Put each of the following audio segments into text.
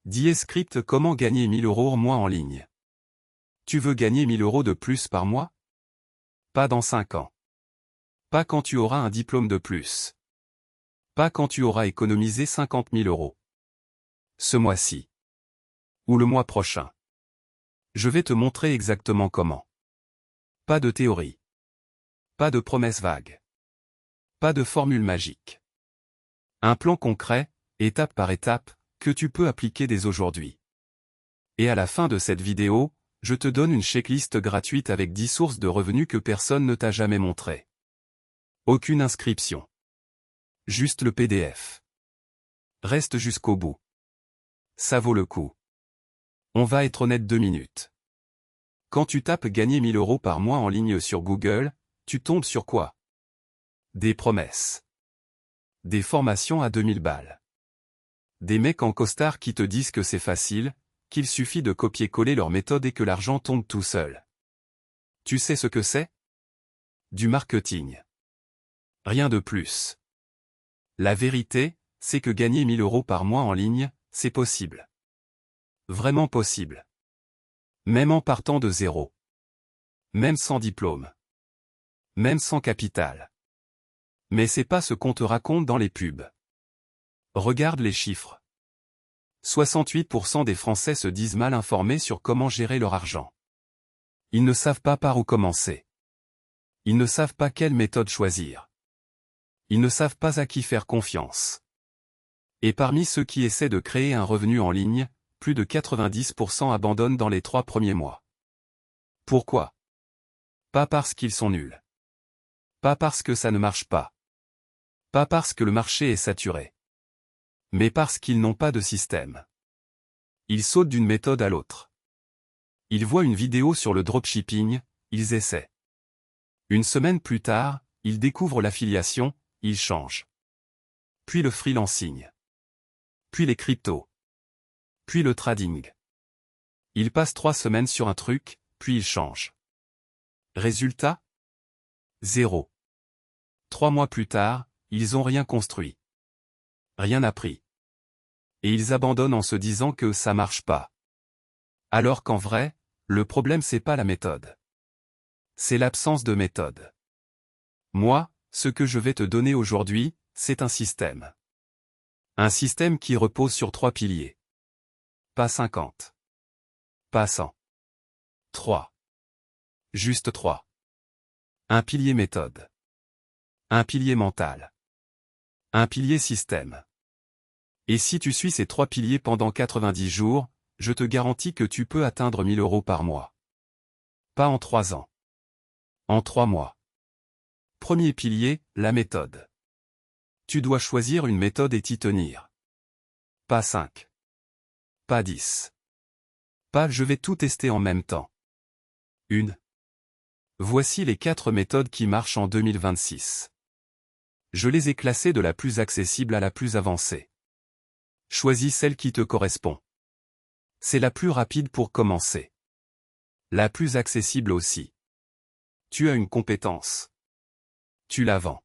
DScript. Comment gagner 1000 € au mois en ligne? Tu veux gagner 1000 € de plus par mois? Pas dans 5 ans. Pas quand tu auras un diplôme de plus. Pas quand tu auras économisé 50 000 €. Ce mois-ci. Ou le mois prochain. Je vais te montrer exactement comment. Pas de théorie. Pas de promesses vagues. Pas de formule magique. Un plan concret, étape par étape, que tu peux appliquer dès aujourd'hui. Et à la fin de cette vidéo, je te donne une checklist gratuite avec 10 sources de revenus que personne ne t'a jamais montré. Aucune inscription. Juste le PDF. Reste jusqu'au bout. Ça vaut le coup. On va être honnête 2 minutes. Quand tu tapes gagner 1000 € par mois en ligne sur Google, tu tombes sur quoi? Des promesses. Des formations à 2000 balles. Des mecs en costard qui te disent que c'est facile, qu'il suffit de copier-coller leur méthode et que l'argent tombe tout seul. Tu sais ce que c'est? Du marketing. Rien de plus. La vérité, c'est que gagner 1000 € par mois en ligne, c'est possible. Vraiment possible. Même en partant de zéro. Même sans diplôme. Même sans capital. Mais c'est pas ce qu'on te raconte dans les pubs. Regarde les chiffres. 68% des Français se disent mal informés sur comment gérer leur argent. Ils ne savent pas par où commencer. Ils ne savent pas quelle méthode choisir. Ils ne savent pas à qui faire confiance. Et parmi ceux qui essaient de créer un revenu en ligne, plus de 90% abandonnent dans les 3 premiers mois. Pourquoi? Pas parce qu'ils sont nuls. Pas parce que ça ne marche pas. Pas parce que le marché est saturé. Mais parce qu'ils n'ont pas de système. Ils sautent d'une méthode à l'autre. Ils voient une vidéo sur le dropshipping, ils essaient. Une semaine plus tard, ils découvrent l'affiliation, ils changent. Puis le freelancing. Puis les cryptos. Puis le trading. Ils passent 3 semaines sur un truc, puis ils changent. Résultat? 0. 3 mois plus tard, ils ont rien construit. Rien appris. Et ils abandonnent en se disant que ça marche pas. Alors qu'en vrai, le problème c'est pas la méthode. C'est l'absence de méthode. Moi, ce que je vais te donner aujourd'hui, c'est un système. Un système qui repose sur 3 piliers. Pas 50. Pas 100. 3. Juste 3. Un pilier méthode. Un pilier mental. Un pilier système. Et si tu suis ces 3 piliers pendant 90 jours, je te garantis que tu peux atteindre 1000 € par mois. Pas en 3 ans. En 3 mois. Premier pilier, la méthode. Tu dois choisir une méthode et t'y tenir. Pas 5. Pas 10. Pas je vais tout tester en même temps. 1. Voici les 4 méthodes qui marchent en 2026. Je les ai classées de la plus accessible à la plus avancée. Choisis celle qui te correspond. C'est la plus rapide pour commencer. La plus accessible aussi. Tu as une compétence. Tu la vends.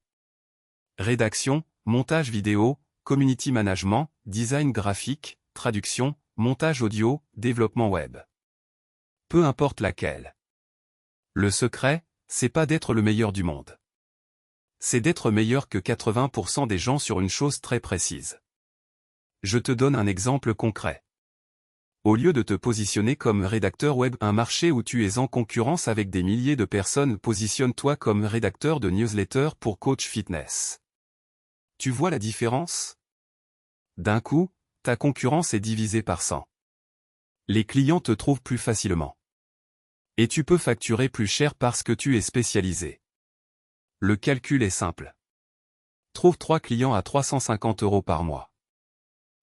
Rédaction, montage vidéo, community management, design graphique, traduction, montage audio, développement web. Peu importe laquelle. Le secret, c'est pas d'être le meilleur du monde. C'est d'être meilleur que 80% des gens sur une chose très précise. Je te donne un exemple concret. Au lieu de te positionner comme rédacteur web, un marché où tu es en concurrence avec des milliers de personnes, positionne-toi comme rédacteur de newsletter pour coach fitness. Tu vois la différence? D'un coup, ta concurrence est divisée par 100. Les clients te trouvent plus facilement. Et tu peux facturer plus cher parce que tu es spécialisé. Le calcul est simple. Trouve 3 clients à 350 € par mois.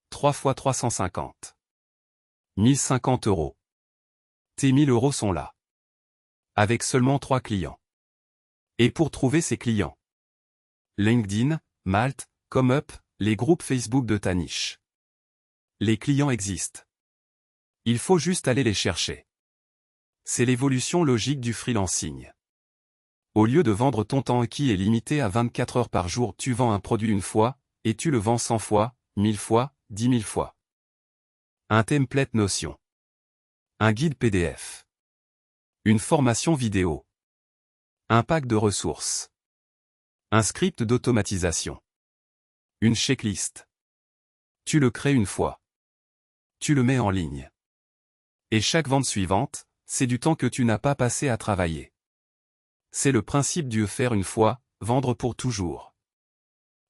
3 fois 350. 1050 €. Tes 1000 € sont là. Avec seulement 3 clients. Et pour trouver ces clients? LinkedIn, Malt, ComeUp, les groupes Facebook de ta niche. Les clients existent. Il faut juste aller les chercher. C'est l'évolution logique du freelancing. Au lieu de vendre ton temps qui est limité à 24 heures par jour, tu vends un produit une fois, et tu le vends 100 fois, 1000 fois, 10 000 fois. Un template Notion. Un guide PDF. Une formation vidéo. Un pack de ressources. Un script d'automatisation. Une checklist. Tu le crées une fois. Tu le mets en ligne. Et chaque vente suivante, c'est du temps que tu n'as pas passé à travailler. C'est le principe du faire une fois, vendre pour toujours.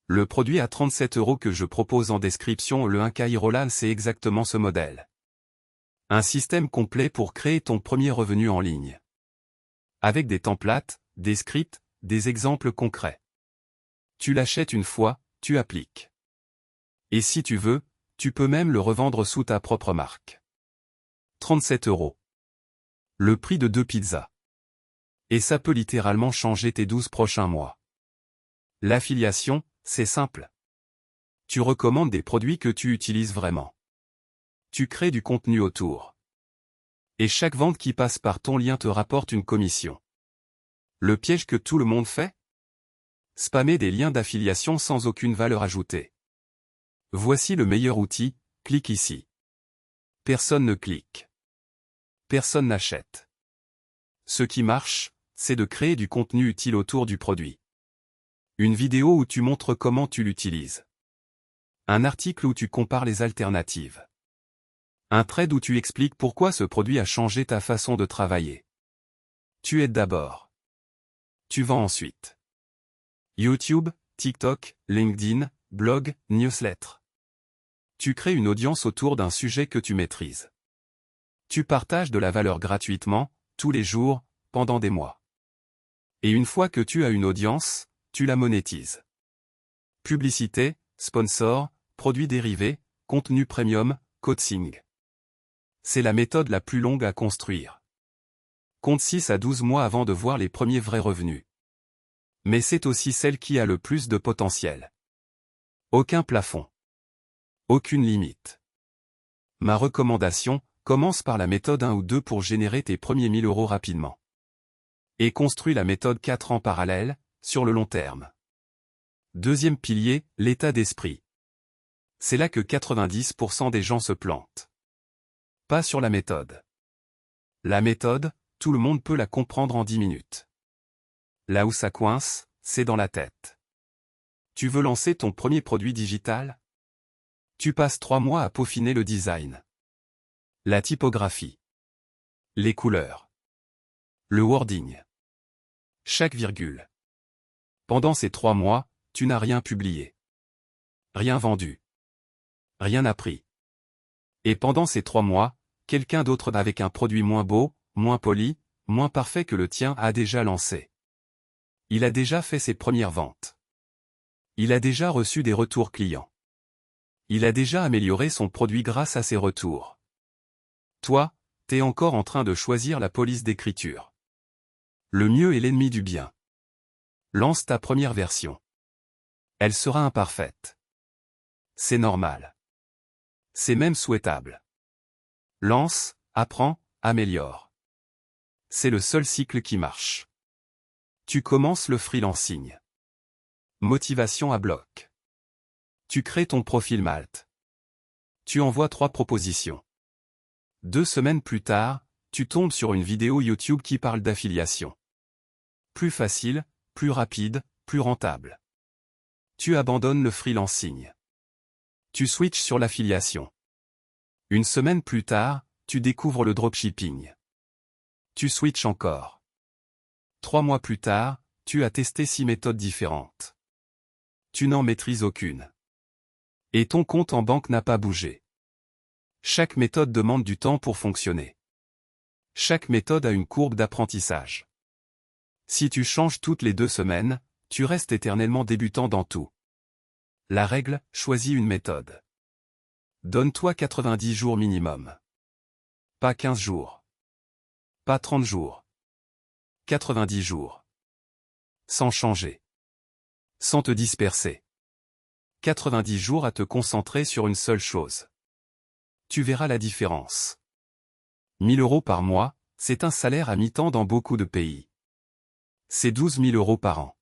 Le produit à 37 € que je propose en description, le 1K Roland, c'est exactement ce modèle. Un système complet pour créer ton premier revenu en ligne. Avec des templates, des scripts, des exemples concrets. Tu l'achètes une fois, tu appliques. Et si tu veux, tu peux même le revendre sous ta propre marque. 37 €. Le prix de 2 pizzas. Et ça peut littéralement changer tes 12 prochains mois. L'affiliation, c'est simple. Tu recommandes des produits que tu utilises vraiment. Tu crées du contenu autour. Et chaque vente qui passe par ton lien te rapporte une commission. Le piège que tout le monde fait? Spammer des liens d'affiliation sans aucune valeur ajoutée. Voici le meilleur outil, clique ici. Personne ne clique. Personne n'achète. Ce qui marche, c'est de créer du contenu utile autour du produit. Une vidéo où tu montres comment tu l'utilises. Un article où tu compares les alternatives. Un thread où tu expliques pourquoi ce produit a changé ta façon de travailler. Tu aides d'abord. Tu vends ensuite. YouTube, TikTok, LinkedIn, blog, newsletter. Tu crées une audience autour d'un sujet que tu maîtrises. Tu partages de la valeur gratuitement, tous les jours, pendant des mois. Et une fois que tu as une audience, tu la monétises. Publicité, sponsor, produits dérivés, contenu premium, coaching. C'est la méthode la plus longue à construire. Compte 6 à 12 mois avant de voir les premiers vrais revenus. Mais c'est aussi celle qui a le plus de potentiel. Aucun plafond. Aucune limite. Ma recommandation, commence par la méthode 1 ou 2 pour générer tes premiers 1000 € rapidement. Et construis la méthode 4 en parallèle, sur le long terme. Deuxième pilier, l'état d'esprit. C'est là que 90% des gens se plantent. Pas sur la méthode. La méthode, tout le monde peut la comprendre en 10 minutes. Là où ça coince, c'est dans la tête. Tu veux lancer ton premier produit digital? Tu passes 3 mois à peaufiner le design. La typographie. Les couleurs. Le wording. Chaque virgule. Pendant ces 3 mois, tu n'as rien publié. Rien vendu. Rien appris. Et pendant ces 3 mois, quelqu'un d'autre avec un produit moins beau, moins poli, moins parfait que le tien a déjà lancé. Il a déjà fait ses premières ventes. Il a déjà reçu des retours clients. Il a déjà amélioré son produit grâce à ses retours. Toi, t'es encore en train de choisir la police d'écriture. Le mieux est l'ennemi du bien. Lance ta première version. Elle sera imparfaite. C'est normal. C'est même souhaitable. Lance, apprends, améliore. C'est le seul cycle qui marche. Tu commences le freelancing. Motivation à bloc. Tu crées ton profil Malte. Tu envoies 3 propositions. 2 semaines plus tard, tu tombes sur une vidéo YouTube qui parle d'affiliation. Plus facile, plus rapide, plus rentable. Tu abandonnes le freelancing. Tu switches sur l'affiliation. 1 semaine plus tard, tu découvres le dropshipping. Tu switches encore. 3 mois plus tard, tu as testé 6 méthodes différentes. Tu n'en maîtrises aucune. Et ton compte en banque n'a pas bougé. Chaque méthode demande du temps pour fonctionner. Chaque méthode a une courbe d'apprentissage. Si tu changes toutes les 2 semaines, tu restes éternellement débutant dans tout. La règle, choisis une méthode. Donne-toi 90 jours minimum. Pas 15 jours. Pas 30 jours. 90 jours. Sans changer. Sans te disperser. 90 jours à te concentrer sur une seule chose. Tu verras la différence. 1 000 € par mois, c'est un salaire à mi-temps dans beaucoup de pays. C'est 12 000 € par an.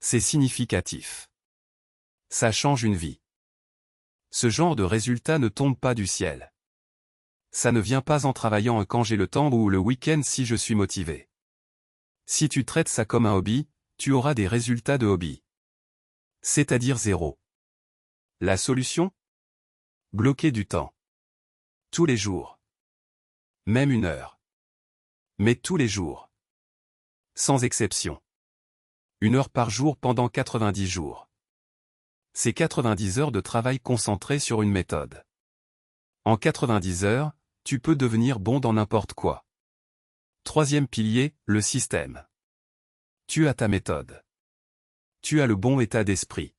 C'est significatif. Ça change une vie. Ce genre de résultat ne tombe pas du ciel. Ça ne vient pas en travaillant quand j'ai le temps ou le week-end si je suis motivé. Si tu traites ça comme un hobby, tu auras des résultats de hobby. C'est-à-dire zéro. La solution? Bloquer du temps. Tous les jours. Même 1 heure. Mais tous les jours. Sans exception. 1 heure par jour pendant 90 jours. C'est 90 heures de travail concentré sur une méthode. En 90 heures, tu peux devenir bon dans n'importe quoi. Troisième pilier, le système. Tu as ta méthode. Tu as le bon état d'esprit.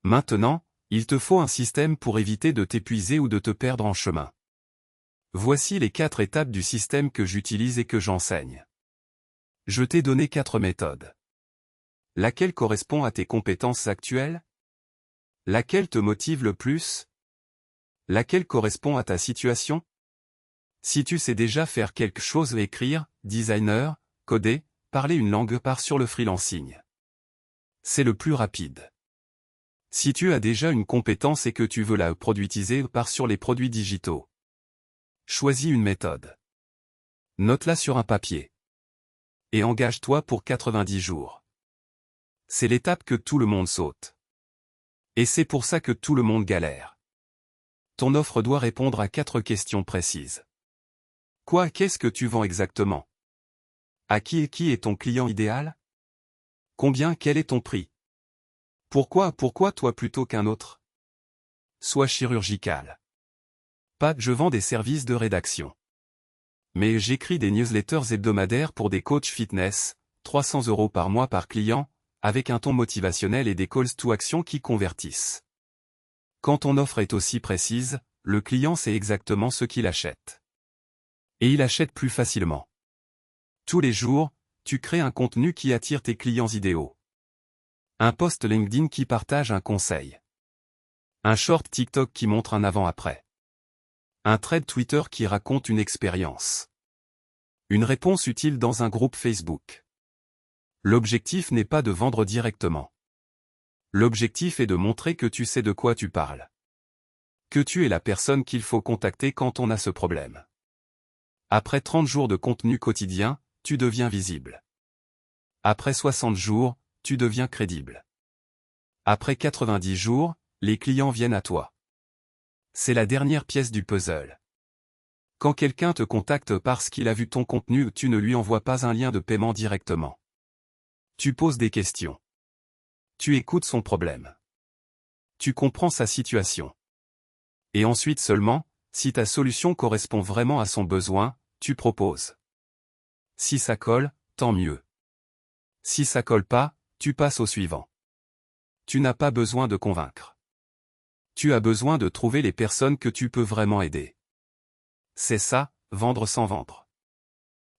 Maintenant, il te faut un système pour éviter de t'épuiser ou de te perdre en chemin. Voici les 4 étapes du système que j'utilise et que j'enseigne. Je t'ai donné 4 méthodes. Laquelle correspond à tes compétences actuelles? Laquelle te motive le plus? Laquelle correspond à ta situation? Si tu sais déjà faire quelque chose, écrire, designer, coder, parler une langue, pars sur le freelancing. C'est le plus rapide. Si tu as déjà une compétence et que tu veux la produitiser, pars sur les produits digitaux. Choisis une méthode. Note-la sur un papier. Et engage-toi pour 90 jours. C'est l'étape que tout le monde saute. Et c'est pour ça que tout le monde galère. Ton offre doit répondre à 4 questions précises. Quoi, qu'est-ce que tu vends exactement? À qui est ton client idéal? Combien, quel est ton prix? Pourquoi toi plutôt qu'un autre? Sois chirurgical. Pas, je vends des services de rédaction. Mais j'écris des newsletters hebdomadaires pour des coachs fitness, 300 € par mois par client, avec un ton motivationnel et des calls to action qui convertissent. Quand ton offre est aussi précise, le client sait exactement ce qu'il achète. Et il achète plus facilement. Tous les jours, tu crées un contenu qui attire tes clients idéaux. Un post LinkedIn qui partage un conseil. Un short TikTok qui montre un avant-après. Un thread Twitter qui raconte une expérience. Une réponse utile dans un groupe Facebook. L'objectif n'est pas de vendre directement. L'objectif est de montrer que tu sais de quoi tu parles. Que tu es la personne qu'il faut contacter quand on a ce problème. Après 30 jours de contenu quotidien, tu deviens visible. Après 60 jours, tu deviens crédible. Après 90 jours, les clients viennent à toi. C'est la dernière pièce du puzzle. Quand quelqu'un te contacte parce qu'il a vu ton contenu, tu ne lui envoies pas un lien de paiement directement. Tu poses des questions. Tu écoutes son problème. Tu comprends sa situation. Et ensuite seulement, si ta solution correspond vraiment à son besoin, tu proposes. Si ça colle, tant mieux. Si ça colle pas, tu passes au suivant. Tu n'as pas besoin de convaincre. Tu as besoin de trouver les personnes que tu peux vraiment aider. C'est ça, vendre sans vendre.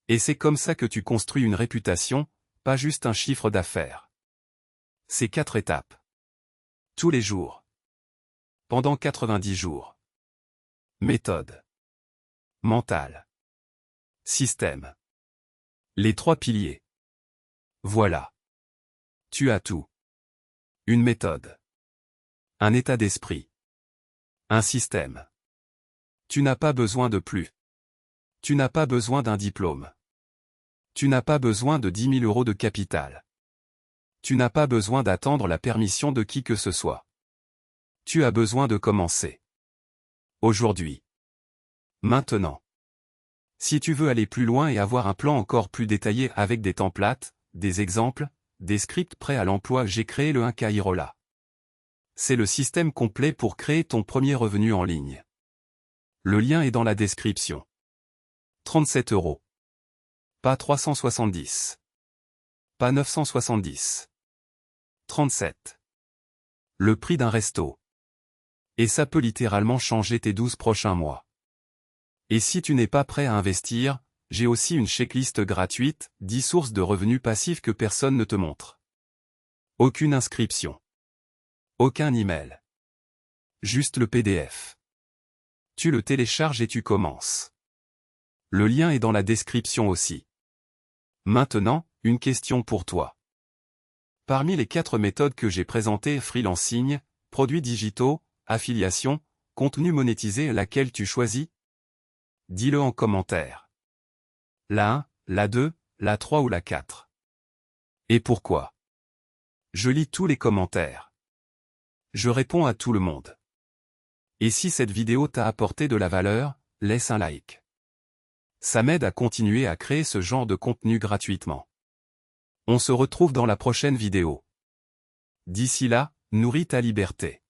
Et c'est comme ça que tu construis une réputation, pas juste un chiffre d'affaires. C'est 4 étapes. Tous les jours. Pendant 90 jours. Méthode. Mental. Système. Les 3 piliers. Voilà. Tu as tout. Une méthode. Un état d'esprit. Un système. Tu n'as pas besoin de plus. Tu n'as pas besoin d'un diplôme. Tu n'as pas besoin de 10 000 € de capital. Tu n'as pas besoin d'attendre la permission de qui que ce soit. Tu as besoin de commencer. Aujourd'hui. Maintenant. Si tu veux aller plus loin et avoir un plan encore plus détaillé avec des templates, des exemples, des scripts prêts à l'emploi, j'ai créé le 1K Irola. C'est le système complet pour créer ton premier revenu en ligne. Le lien est dans la description. 37 €. Pas 370. Pas 970. 37. Le prix d'un resto. Et ça peut littéralement changer tes 12 prochains mois. Et si tu n'es pas prêt à investir, j'ai aussi une checklist gratuite, 10 sources de revenus passifs que personne ne te montre. Aucune inscription. Aucun email. Juste le PDF. Tu le télécharges et tu commences. Le lien est dans la description aussi. Maintenant, une question pour toi. Parmi les 4 méthodes que j'ai présentées, freelancing, produits digitaux, affiliation, contenu monétisé, laquelle tu choisis? Dis-le en commentaire. La 1, la 2, la 3 ou la 4. Et pourquoi? Je lis tous les commentaires. Je réponds à tout le monde. Et si cette vidéo t'a apporté de la valeur, laisse un like. Ça m'aide à continuer à créer ce genre de contenu gratuitement. On se retrouve dans la prochaine vidéo. D'ici là, nourris ta liberté.